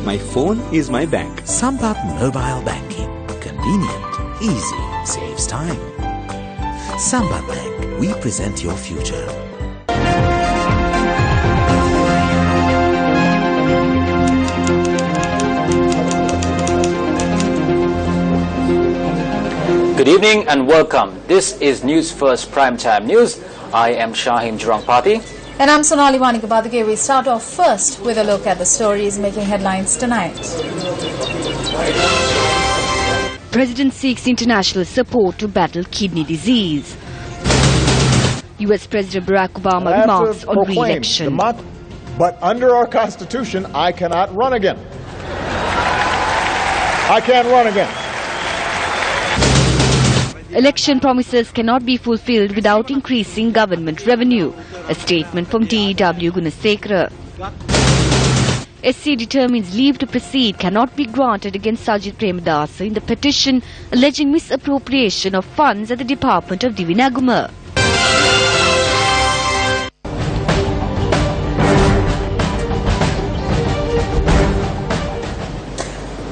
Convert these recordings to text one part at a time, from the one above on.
My phone is my bank. Sampath Mobile Banking. Convenient, easy, saves time. Sampath Bank, we present your future. Good evening and welcome. This is News First Primetime News. I am Shaheen Jurangpati. And I'm Sonali Wanikabadage. We start off first with a look at the stories making headlines tonight. President seeks international support to battle kidney disease. US President Barack Obama remarks on re-election. But under our Constitution, I cannot run again. I can't run again. Election promises cannot be fulfilled without increasing government revenue. A statement from DEW Gunasekara. SC determines leave to proceed cannot be granted against Sajid Premadasa in the petition alleging misappropriation of funds at the Department of Divinaguma.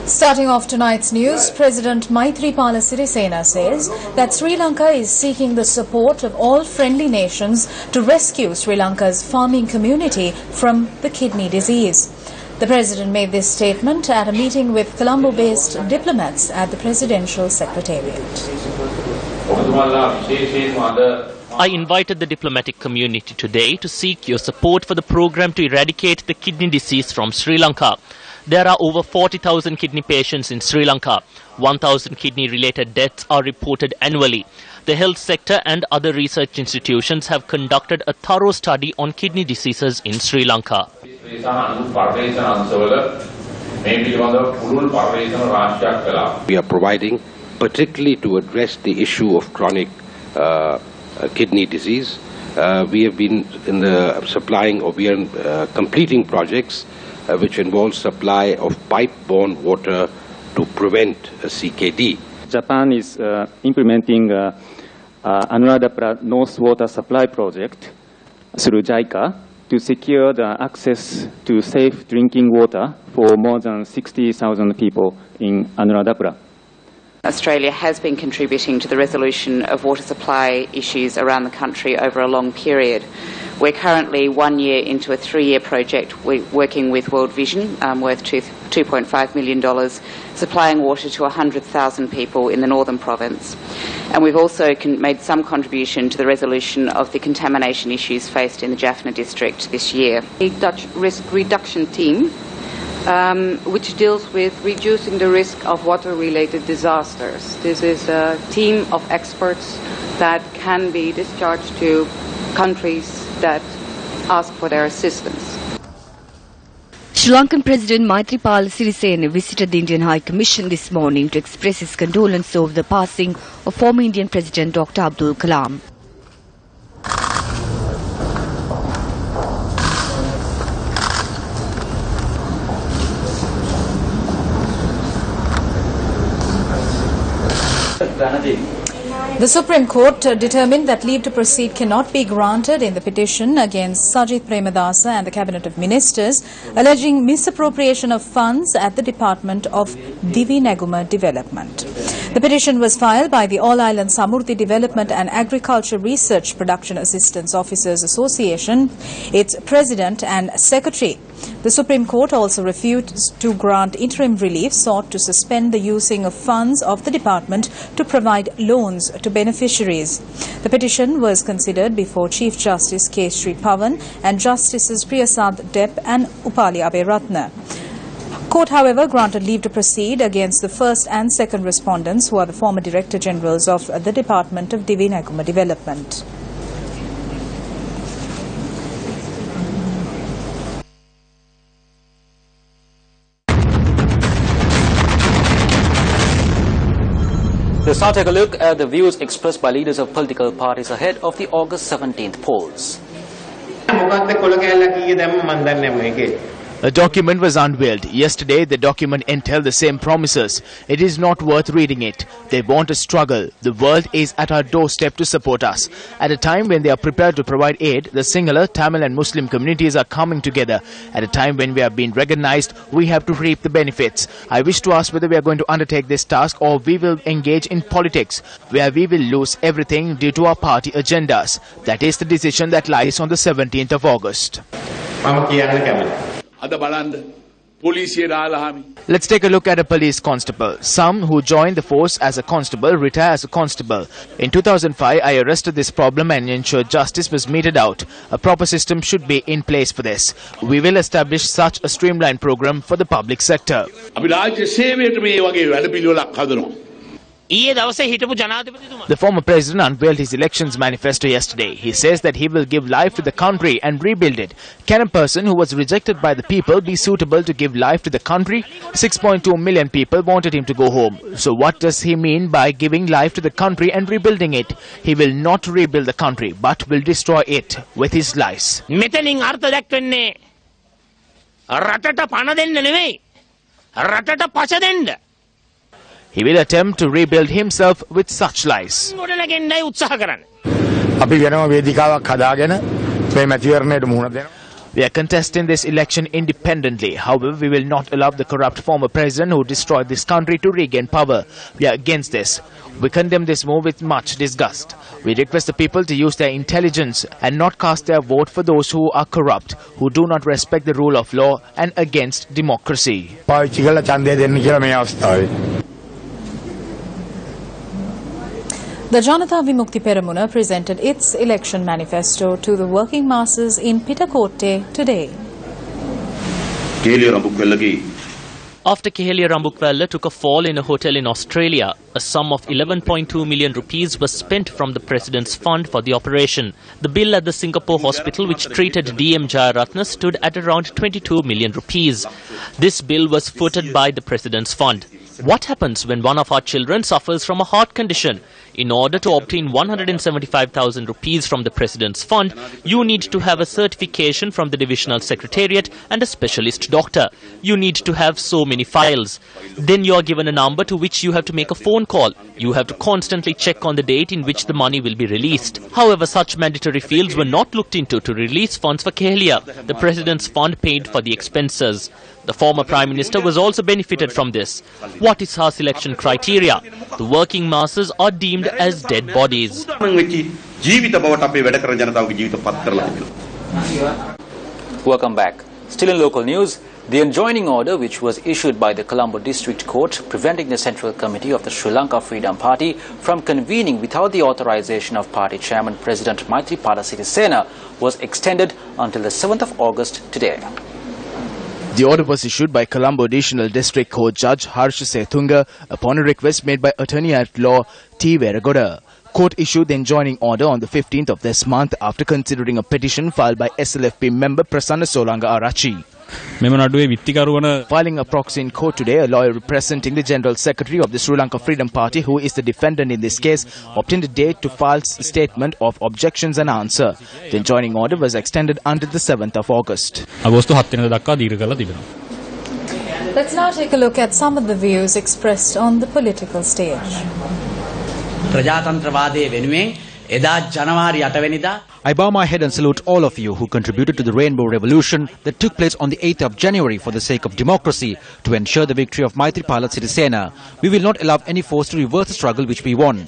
Starting off tonight's news, President Maithripala says that Sri Lanka is seeking the support of all friendly nations to rescue Sri Lanka's farming community from the kidney disease. The President made this statement at a meeting with Colombo-based diplomats at the Presidential Secretariat. I invited the diplomatic community today to seek your support for the program to eradicate the kidney disease from Sri Lanka. There are over 40,000 kidney patients in Sri Lanka. 1,000 kidney-related deaths are reported annually. The health sector and other research institutions have conducted a thorough study on kidney diseases in Sri Lanka. We are providing, particularly to address the issue of chronic kidney disease. We have been in the supplying, or we are completing projects which involves supply of pipe-borne water to prevent CKD. Japan is implementing Anuradhapura North Water Supply Project through JICA to secure the access to safe drinking water for more than 60,000 people in Anuradhapura. Australia has been contributing to the resolution of water supply issues around the country over a long period. We're currently 1 year into a 3-year project working with World Vision, worth $2.5 million, supplying water to 100,000 people in the northern province. And we've also made some contribution to the resolution of the contamination issues faced in the Jaffna district this year. A Dutch risk reduction team which deals with reducing the risk of water-related disasters. This is a team of experts that can be discharged to countries that ask for their assistance. Sri Lankan President Maithripala Sirisena visited the Indian High Commission this morning to express his condolence over the passing of former Indian President Dr. Abdul Kalam. The Supreme Court determined that leave to proceed cannot be granted in the petition against Sajid Premadasa and the Cabinet of Ministers alleging misappropriation of funds at the Department of Divinaguma Development. The petition was filed by the All Island Samurthi Development and Agriculture Research Production Assistance Officers Association, its president and secretary. The Supreme Court also refused to grant interim relief sought to suspend the using of funds of the department to provide loans to beneficiaries. The petition was considered before Chief Justice K. Sri Pavan and Justices Priyasad Depp and Upali Aberatna. Court, however, granted leave to proceed against the first and second respondents, who are the former Director Generals of the Department of Divinaguma Development. Let's now take a look at the views expressed by leaders of political parties ahead of the August 17th polls. A document was unveiled. Yesterday, the document entailed the same promises. It is not worth reading it. They want a struggle. The world is at our doorstep to support us. At a time when they are prepared to provide aid, the Sinhala, Tamil and Muslim communities are coming together. At a time when we are being recognized, we have to reap the benefits. I wish to ask whether we are going to undertake this task or we will engage in politics, where we will lose everything due to our party agendas. That is the decision that lies on the 17th of August. Let's take a look at a police constable. Some who join the force as a constable retire as a constable. In 2005, I arrested this problem and ensured justice was meted out. A proper system should be in place for this. We will establish such a streamlined program for the public sector. The former president unveiled his elections manifesto yesterday. He says that he will give life to the country and rebuild it. Can a person who was rejected by the people be suitable to give life to the country? 6.2 million people wanted him to go home. So what does he mean by giving life to the country and rebuilding it? He will not rebuild the country, but will destroy it with his lies. He will attempt to rebuild himself with such lies. We are contesting this election independently. However, we will not allow the corrupt former president who destroyed this country to regain power. We are against this. We condemn this move with much disgust. We request the people to use their intelligence and not cast their vote for those who are corrupt, who do not respect the rule of law and against democracy. The Janata Vimukti Peramuna presented its election manifesto to the working masses in Pitakotte today. After Kehelia Rambukwella took a fall in a hotel in Australia, a sum of 11.2 million rupees was spent from the President's fund for the operation. The bill at the Singapore hospital which treated DM Jayaratna stood at around 22 million rupees. This bill was footed by the President's fund. What happens when one of our children suffers from a heart condition? In order to obtain 175,000 rupees from the President's fund, you need to have a certification from the Divisional Secretariat and a specialist doctor. You need to have so many files. Then you are given a number to which you have to make a phone call. You have to constantly check on the date in which the money will be released. However, such mandatory fields were not looked into to release funds for Kehelia. The President's fund paid for the expenses. The former Prime Minister was also benefited from this. What is our selection criteria? The working masses are deemed as dead bodies. Welcome back. Still in local news, the enjoining order which was issued by the Colombo District Court preventing the Central Committee of the Sri Lanka Freedom Party from convening without the authorization of party chairman President Maithripala Sirisena was extended until the 7th of August today. The order was issued by Colombo Additional District Court Judge Harsha Sethunga upon a request made by Attorney-at-Law T. Veragoda. Court issued the enjoining order on the 15th of this month after considering a petition filed by SLFP member Prasanna Solanga Arachi. Filing a proxy in court today, a lawyer representing the General Secretary of the Sri Lanka Freedom Party, who is the defendant in this case, obtained a date to file a statement of objections and answer. The enjoining order was extended until the 7th of August. Let's now take a look at some of the views expressed on the political stage. I bow my head and salute all of you who contributed to the Rainbow Revolution that took place on the 8th of January for the sake of democracy to ensure the victory of Maithripala Sirisena. We will not allow any force to reverse the struggle which we won.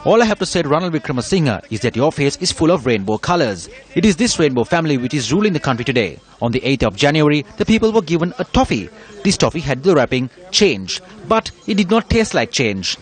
All I have to say to Ranil Wickramasinghe is that your face is full of rainbow colours. It is this rainbow family which is ruling the country today. On the 8th of January, the people were given a toffee. This toffee had the wrapping change, but it did not taste like change.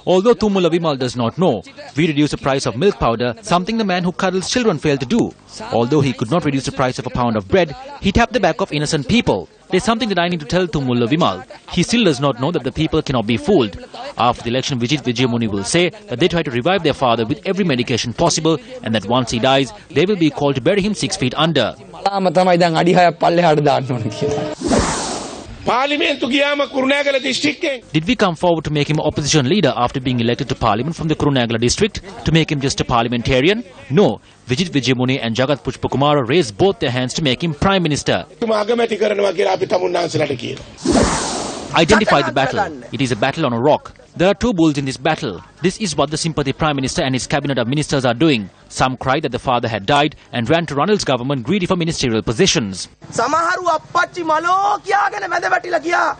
Although Tumula Vimal does not know, we reduced the price of milk powder, something the man who cuddles children failed to do. Although he could not reduce the price of a pound of bread, he tapped the back of innocent people. There's something that I need to tell Tumula Vimal. He still does not know that the people cannot be fooled. After the election, Vijit Vijayamuni will say that they try to revive their father with every medication possible and that once he dies, they will be called to bury him 6 feet under. Did we come forward to make him opposition leader after being elected to parliament from the Kurunegala district? To make him just a parliamentarian? No. Vijit Vijayamuni and Jagat Pushpakumara raised both their hands to make him prime minister. Identify the battle. It is a battle on a rock. There are two bulls in this battle. This is what the sympathy prime minister and his cabinet of ministers are doing. Some cried that the father had died and ran to Ranil's government greedy for ministerial positions. Samaharu appachi malo kiyagena meda wattila giya.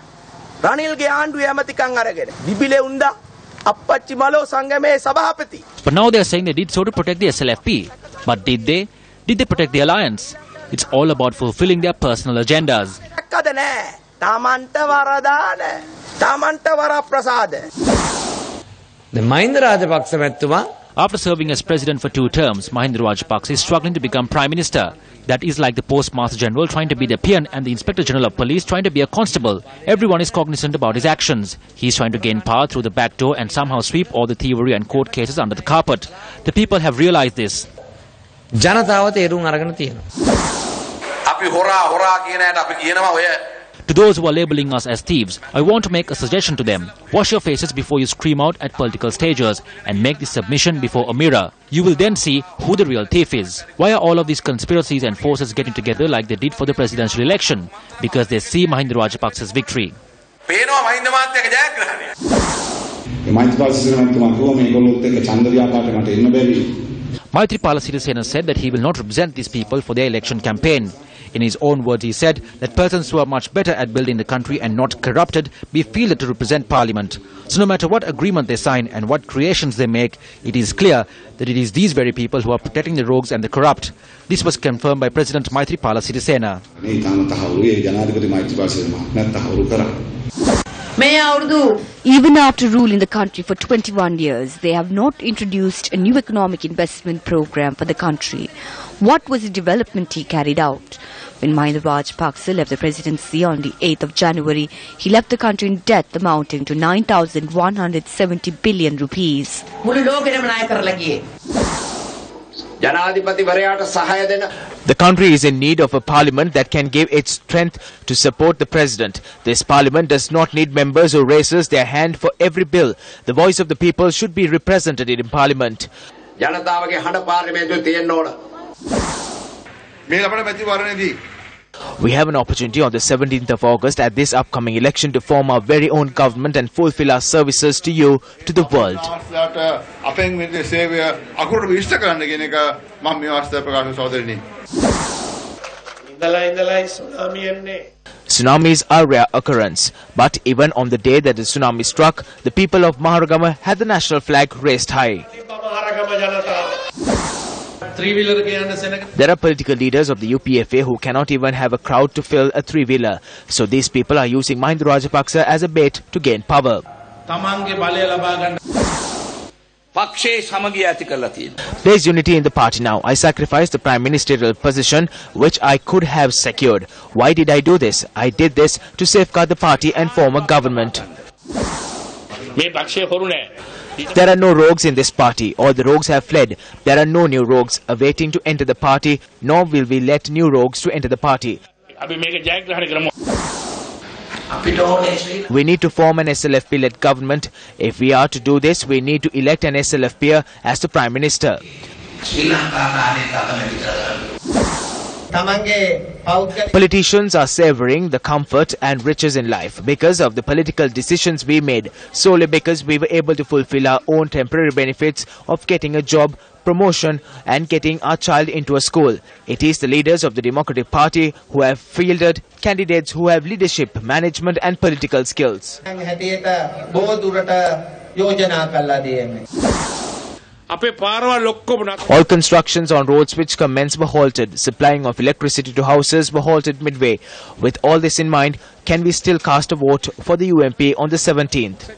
Ranil ge aandu ematikam aragena. Bibile unda appachi malo sangame sabhapati. But now they are saying they did so to protect the SLFP. But did they? Did they protect the alliance? It's all about fulfilling their personal agendas. Tamanta varadana. Tamanta varaprasada. The Mahinda Rajapaksa mettuma. After serving as president for 2 terms, Mahinda Rajapaksa is struggling to become prime minister. That is like the postmaster general trying to be the peon and the inspector general of police trying to be a constable. Everyone is cognizant about his actions. He is trying to gain power through the back door and somehow sweep all the thievery and court cases under the carpet. The people have realized this. ජනතාව තේරුම් අරගෙන තියෙනවා. අපි හොරා කියන අයට අපි කියනවා ඔය. To those who are labeling us as thieves, I want to make a suggestion to them. Wash your faces before you scream out at political stages and make this submission before a mirror. You will then see who the real thief is. Why are all of these conspiracies and forces getting together like they did for the presidential election? Because they see Mahinda Rajapaksa's victory. පේනවා මහින්ද මහත්තයාගේ ජයග්‍රහණය. Maithripala සිරිසේනතුමා කිව්වා මේගොල්ලොත් එක්ක ඡන්ද ව්‍යාපාරයට මට එන්න බැරි. Maithripala Sirisena said that he will not represent these people for their election campaign. In his own words, he said that persons who are much better at building the country and not corrupted be fielded to represent parliament. So no matter what agreement they sign and what creations they make, it is clear that it is these very people who are protecting the rogues and the corrupt. This was confirmed by President Maithripala Sirisena. Even after ruling the country for 21 years, they have not introduced a new economic investment program for the country. What was the development he carried out? When Mahinda Rajapaksa left the presidency on the 8th of January, he left the country in debt amounting to 9,170 billion rupees. The country is in need of a parliament that can give its strength to support the president. This parliament does not need members who raises their hand for every bill. The voice of the people should be represented in parliament. We have an opportunity on the 17th of August at this upcoming election to form our very own government and fulfill our services to you, to the world. Tsunamis are rare occurrence, but even on the day that the tsunami struck, the people of Maharagama had the national flag raised high. There are political leaders of the UPFA who cannot even have a crowd to fill a 3-wheeler. So these people are using Mahinda Rajapaksa as a bait to gain power. There is unity in the party now. I sacrificed the prime ministerial position which I could have secured. Why did I do this? I did this to safeguard the party and form a government. There are no rogues in this party. All the rogues have fled. There are no new rogues awaiting to enter the party, nor will we let new rogues to enter the party. We need to form an SLFP-led government. If we are to do this, we need to elect an SLFP as the Prime Minister. Politicians are savoring the comfort and riches in life because of the political decisions we made, solely because we were able to fulfill our own temporary benefits of getting a job, promotion and getting our child into a school. It is the leaders of the Democratic Party who have fielded candidates who have leadership, management and political skills. All constructions on roads which commenced were halted. Supplying of electricity to houses were halted midway. With all this in mind, can we still cast a vote for the UMP on the 17th?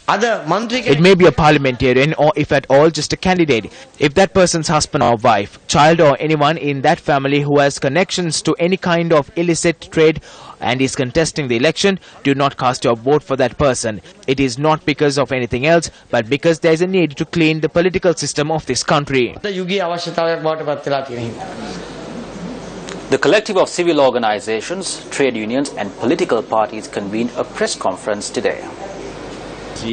It may be a parliamentarian or, if at all, just a candidate. If that person's husband or wife, child or anyone in that family who has connections to any kind of illicit trade and is contesting the election, do not cast your vote for that person. It is not because of anything else, but because there is a need to clean the political system of this country. The collective of civil organizations, trade unions and political parties convened a press conference today. Can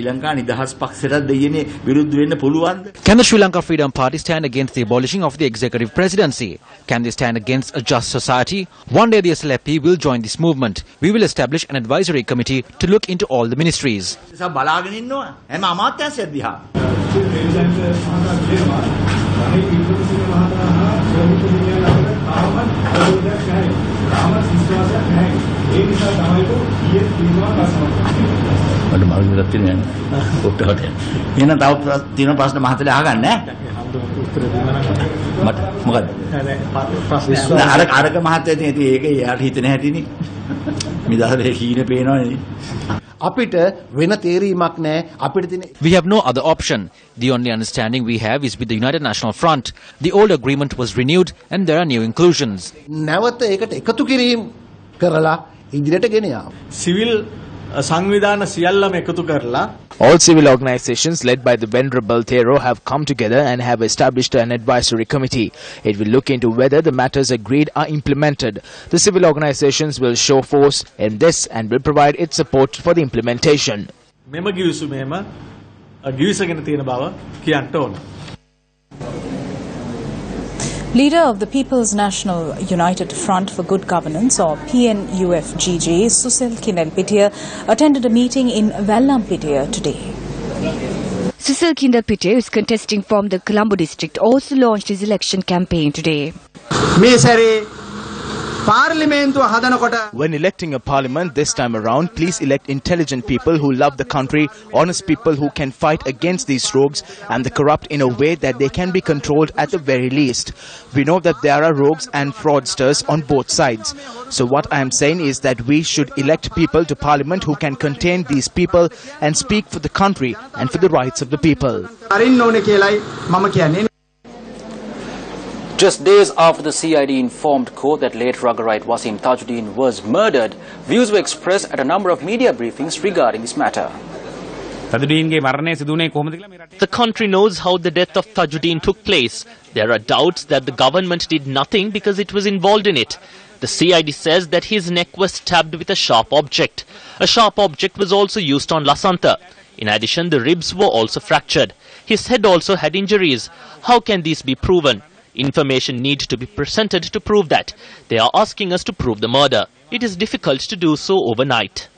the Sri Lanka Freedom Party stand against the abolishing of the executive presidency? Can they stand against a just society? One day the SLFP will join this movement. We will establish an advisory committee to look into all the ministries. We have no other option. The only understanding we have is with the United National Front. The old agreement was renewed and there are new inclusions. Civil සංවිධාන සියල්ලම එකතු කරලා all civil organizations led by the Venerable Thero have come together and have established an advisory committee. It will look into whether the matters agreed are implemented. The civil organizations will show force in this and will provide its support for the implementation. මෙම ගිවිසුමේම ගිවිසගෙන තියෙන බව කියන්න ඕන. Leader of the People's National United Front for Good Governance, or PNUFGG, Susil Kinelpitiya, attended a meeting in Vellampitiya today. Susil Kinelpitiya, who is contesting from the Colombo district, also launched his election campaign today. When electing a parliament this time around, please elect intelligent people who love the country, honest people who can fight against these rogues and the corrupt in a way that they can be controlled at the very least. We know that there are rogues and fraudsters on both sides. So what I am saying is that we should elect people to parliament who can contain these people and speak for the country and for the rights of the people. Just days after the CID informed court that late Ruggerite Wasim Tajuddin was murdered, views were expressed at a number of media briefings regarding this matter. The country knows how the death of Tajuddin took place. There are doubts that the government did nothing because it was involved in it. The CID says that his neck was stabbed with a sharp object. A sharp object was also used on Lasantha. In addition, the ribs were also fractured. His head also had injuries. How can these be proven? Information needs to be presented to prove that. They are asking us to prove the murder. It is difficult to do so overnight.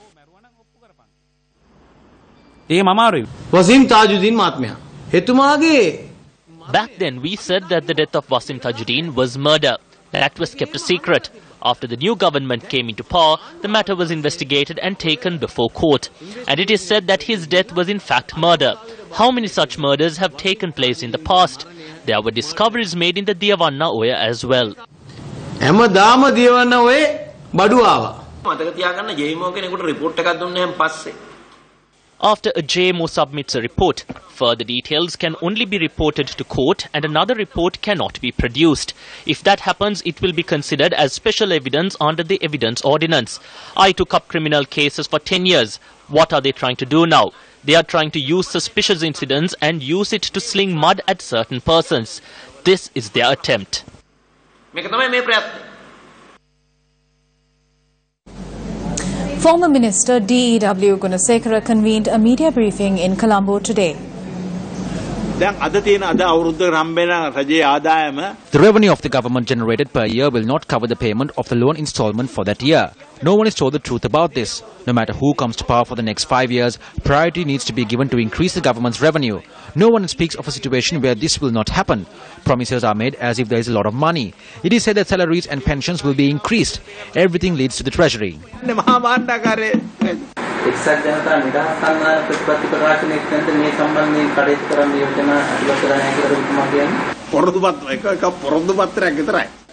Back then we said that the death of Wasim Tajuddin was murder. That was kept a secret. After the new government came into power, the matter was investigated and taken before court. And it is said that his death was in fact murder. How many such murders have taken place in the past? There were discoveries made in the Diyawanna Oya as well. After a JMO submits a report, further details can only be reported to court and another report cannot be produced. If that happens, it will be considered as special evidence under the Evidence Ordinance. I took up criminal cases for 10 years. What are they trying to do now? They are trying to use suspicious incidents and use it to sling mud at certain persons. This is their attempt. Former Minister D.E.W. Gunasekara convened a media briefing in Colombo today. The revenue of the government generated per year will not cover the payment of the loan installment for that year. No one is told the truth about this. No matter who comes to power for the next 5 years, priority needs to be given to increase the government's revenue. No one speaks of a situation where this will not happen. Promises are made as if there is a lot of money. It is said that salaries and pensions will be increased. Everything leads to the treasury.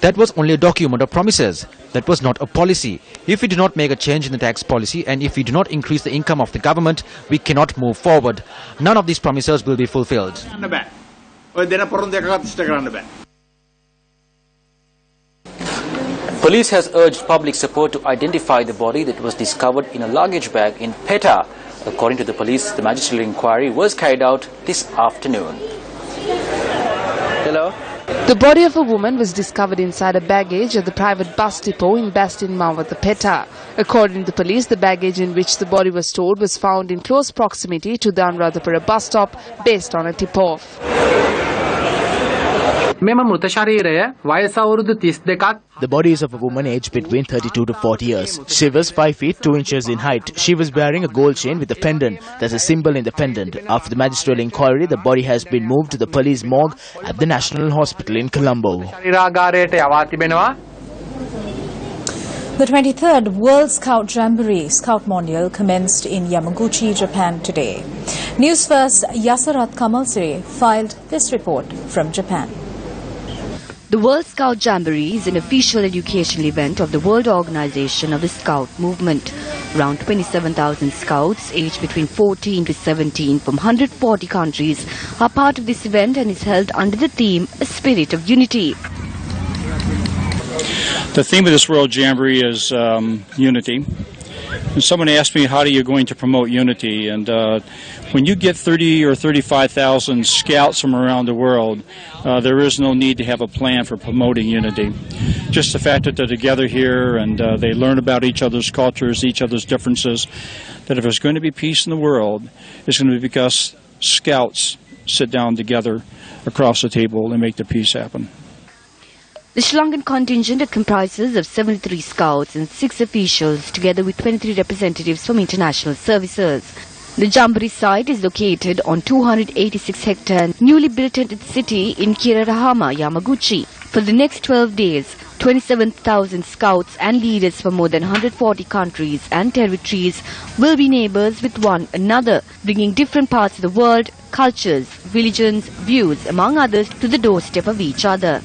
That was only a document of promises. That was not a policy. If we do not make a change in the tax policy and if we do not increase the income of the government, we cannot move forward. None of these promises will be fulfilled. Police has urged public support to identify the body that was discovered in a luggage bag in Peta. According to the police, the magisterial inquiry was carried out this afternoon. Hello? The body of a woman was discovered inside a baggage at the private bus depot in Bastin Mawatha Peta. According to the police, the baggage in which the body was stored was found in close proximity to the Anuradhapura bus stop based on a tip-off. The body is of a woman aged between 32 to 40 years. She was 5 feet 2 inches in height. She was wearing a gold chain with a pendant. There's a symbol in the pendant. After the magisterial inquiry, the body has been moved to the police morgue at the National Hospital in Colombo. The 23rd World Scout Jamboree Scout Mondial commenced in Yamaguchi, Japan today. Newsfirst Yasarat Kamalsiri filed this report from Japan. The World Scout Jamboree is an official educational event of the World Organization of the Scout Movement. Around 27,000 scouts aged between 14 to 17 from 140 countries are part of this event and is held under the theme A Spirit of Unity. The theme of this World Jamboree is unity. And someone asked me, how are you going to promote unity? And when you get 30 or 35,000 scouts from around the world, there is no need to have a plan for promoting unity. Just the fact that they're together here and they learn about each other's cultures, each other's differences, that if there's going to be peace in the world, it's going to be because scouts sit down together across the table and make the peace happen. The Sri Lankan contingent comprises of 73 scouts and 6 officials, together with 23 representatives from international services. The Jamboree site is located on 286-hectare newly built city in Kirarahama, Yamaguchi. For the next 12 days, 27,000 scouts and leaders from more than 140 countries and territories will be neighbors with one another, bringing different parts of the world, cultures, religions, views, among others, to the doorstep of each other.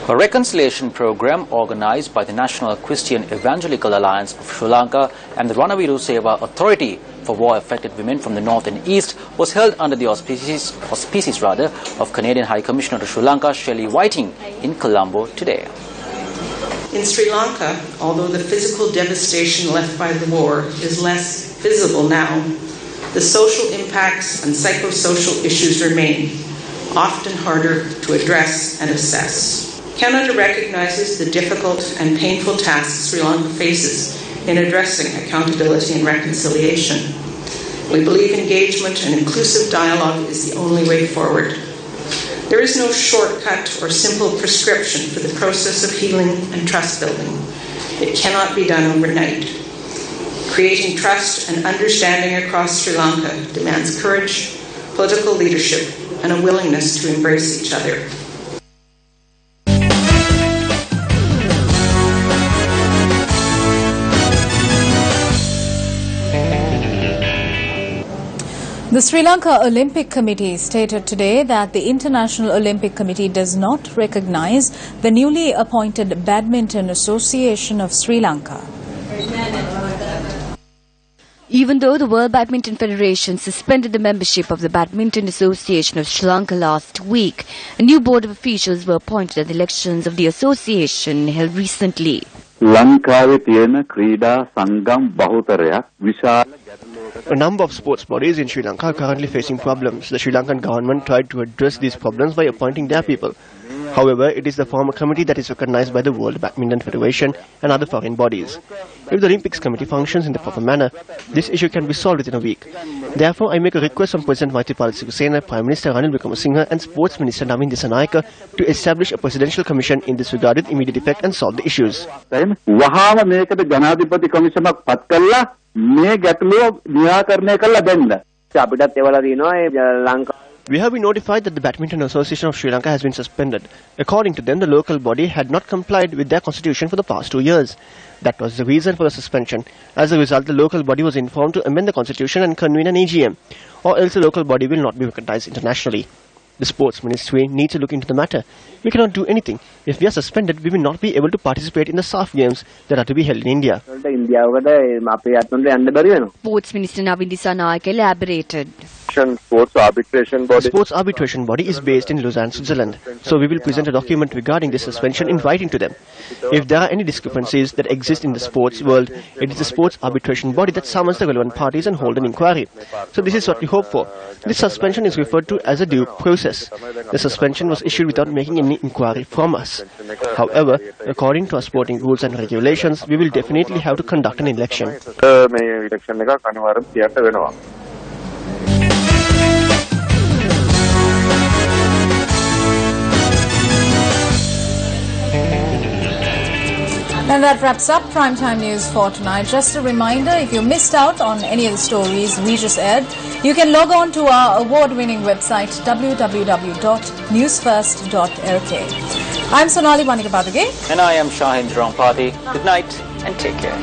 A reconciliation program organized by the National Christian Evangelical Alliance of Sri Lanka and the Ranaviru Seva Authority for War-Affected Women from the North and East was held under the auspices of Canadian High Commissioner to Sri Lanka, Shelley Whiting, in Colombo today. In Sri Lanka, although the physical devastation left by the war is less visible now, the social impacts and psychosocial issues remain, often harder to address and assess. Canada recognizes the difficult and painful tasks Sri Lanka faces in addressing accountability and reconciliation. We believe engagement and inclusive dialogue is the only way forward. There is no shortcut or simple prescription for the process of healing and trust building. It cannot be done overnight. Creating trust and understanding across Sri Lanka demands courage, political leadership, and a willingness to embrace each other. The Sri Lanka Olympic Committee stated today that the International Olympic Committee does not recognize the newly appointed Badminton Association of Sri Lanka. Even though the World Badminton Federation suspended the membership of the Badminton Association of Sri Lanka last week, a new board of officials were appointed at the elections of the association held recently. A number of sports bodies in Sri Lanka are currently facing problems. The Sri Lankan government tried to address these problems by appointing their people. However, it is the former committee that is recognized by the World Badminton Federation and other foreign bodies. If the Olympics Committee functions in the proper manner, this issue can be solved within a week. Therefore, I make a request from President Maithripala, Prime Minister Ranil Wickremesinghe and Sports Minister Namin Dissanayake to establish a presidential commission in this regard with immediate effect and solve the issues. We have been notified that the Badminton Association of Sri Lanka has been suspended. According to them, the local body had not complied with their constitution for the past 2 years. That was the reason for the suspension. As a result, the local body was informed to amend the constitution and convene an AGM, or else the local body will not be recognized internationally. The Sports Ministry needs to look into the matter. We cannot do anything. If we are suspended, we will not be able to participate in the SAF games that are to be held in India. Sports Minister Navin Dissanayake elaborated. Sports arbitration body. The sports arbitration body is based in Lausanne, Switzerland. So we will present a document regarding this suspension in writing to them. If there are any discrepancies that exist in the sports world, it is the sports arbitration body that summons the relevant parties and hold an inquiry. So this is what we hope for. This suspension is referred to as a due process. The suspension was issued without making any inquiry from us. However, according to our sporting rules and regulations, we will definitely have to conduct an election. And that wraps up Primetime News for tonight. Just a reminder, if you missed out on any of the stories we just aired, you can log on to our award-winning website, www.newsfirst.lk. I'm Sonali Manikapatake. And I am Shahin Drampati. Good night and take care.